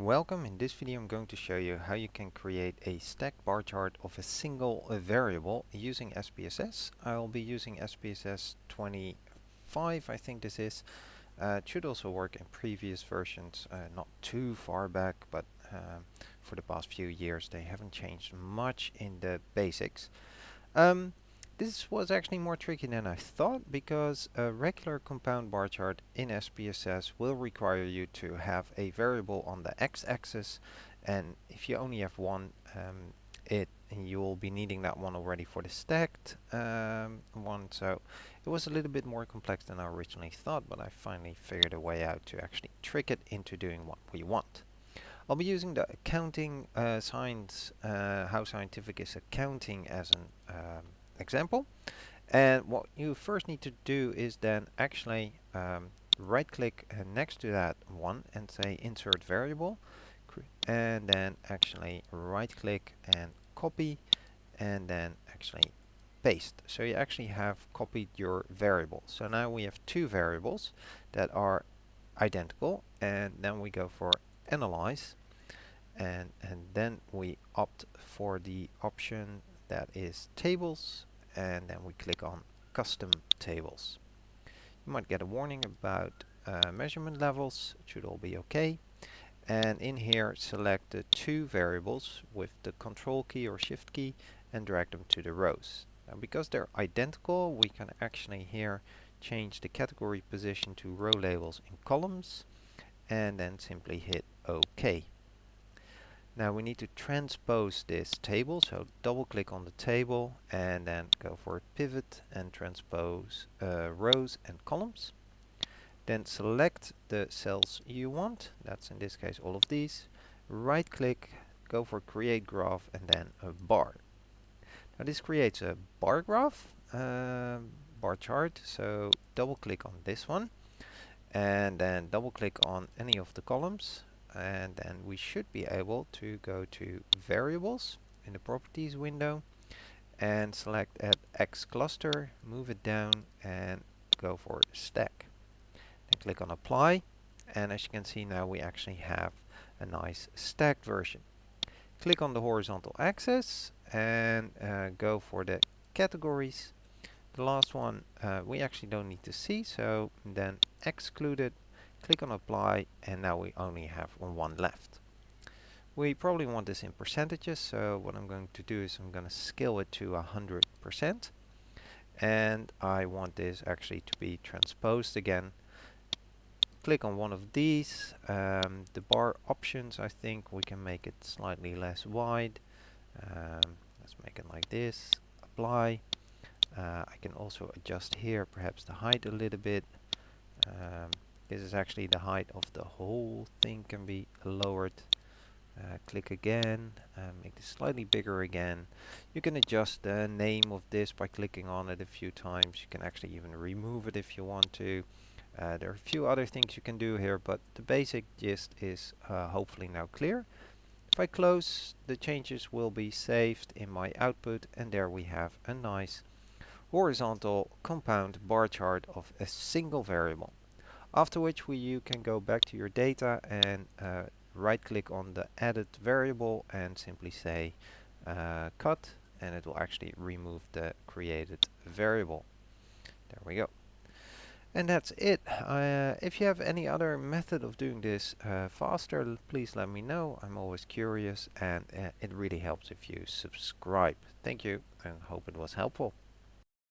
Welcome. In this video I'm going to show you how you can create a stacked bar chart of a single variable using SPSS. I'll be using SPSS 25, I think this is. It should also work in previous versions, not too far back, but for the past few years they haven't changed much in the basics. Um, this was actually more tricky than I thought because a regular compound bar chart in SPSS will require you to have a variable on the x-axis, and if you only have one, you will be needing that one already for the stacked one. So it was a little bit more complex than I originally thought, but I finally figured a way out to actually trick it into doing what we want. I'll be using the accounting science, how scientific is accounting as an example. And what you first need to do is then actually right click next to that one and say insert variable, and then actually right click and copy, and then actually paste. So you actually have copied your variable. So now we have two variables that are identical, and then we go for analyze, and then we opt for the option that is tables, and then we click on custom tables. You might get a warning about measurement levels. It should all be okay. And in here select the two variables with the control key or shift key and drag them to the rows. Now because they're identical, we can actually here change the category position to row labels in columns and then simply hit OK. Now we need to transpose this table, so double click on the table and then go for pivot and transpose rows and columns. Then select the cells you want, that's in this case all of these. Right click, go for create graph and then a bar. Now this creates a bar graph, bar chart, so double click on this one and then double click on any of the columns. And then we should be able to go to variables in the properties window and select add X cluster, move it down and go for stack. Then click on apply, and as you can see now we actually have a nice stacked version. Click on the horizontal axis and go for the categories. The last one we actually don't need to see, so then exclude it. Click on apply, and now we only have one left. We probably want this in percentages, so what I'm going to do is I'm going to scale it to 100%, and I want this actually to be transposed again. Click on one of these. The bar options, I think we can make it slightly less wide. Let's make it like this. Apply. I can also adjust here perhaps the height a little bit. This is actually the height of the whole thing can be lowered. Click again, make this slightly bigger again. You can adjust the name of this by clicking on it a few times. You can actually even remove it if you want to. There are a few other things you can do here, but the basic gist is hopefully now clear. If I close, the changes will be saved in my output, and there we have a nice horizontal compound bar chart of a single variable. After which you can go back to your data and right click on the added variable and simply say cut, and it will actually remove the created variable. There we go. And that's it. If you have any other method of doing this faster, please let me know. I'm always curious, and it really helps if you subscribe. Thank you, and hope it was helpful.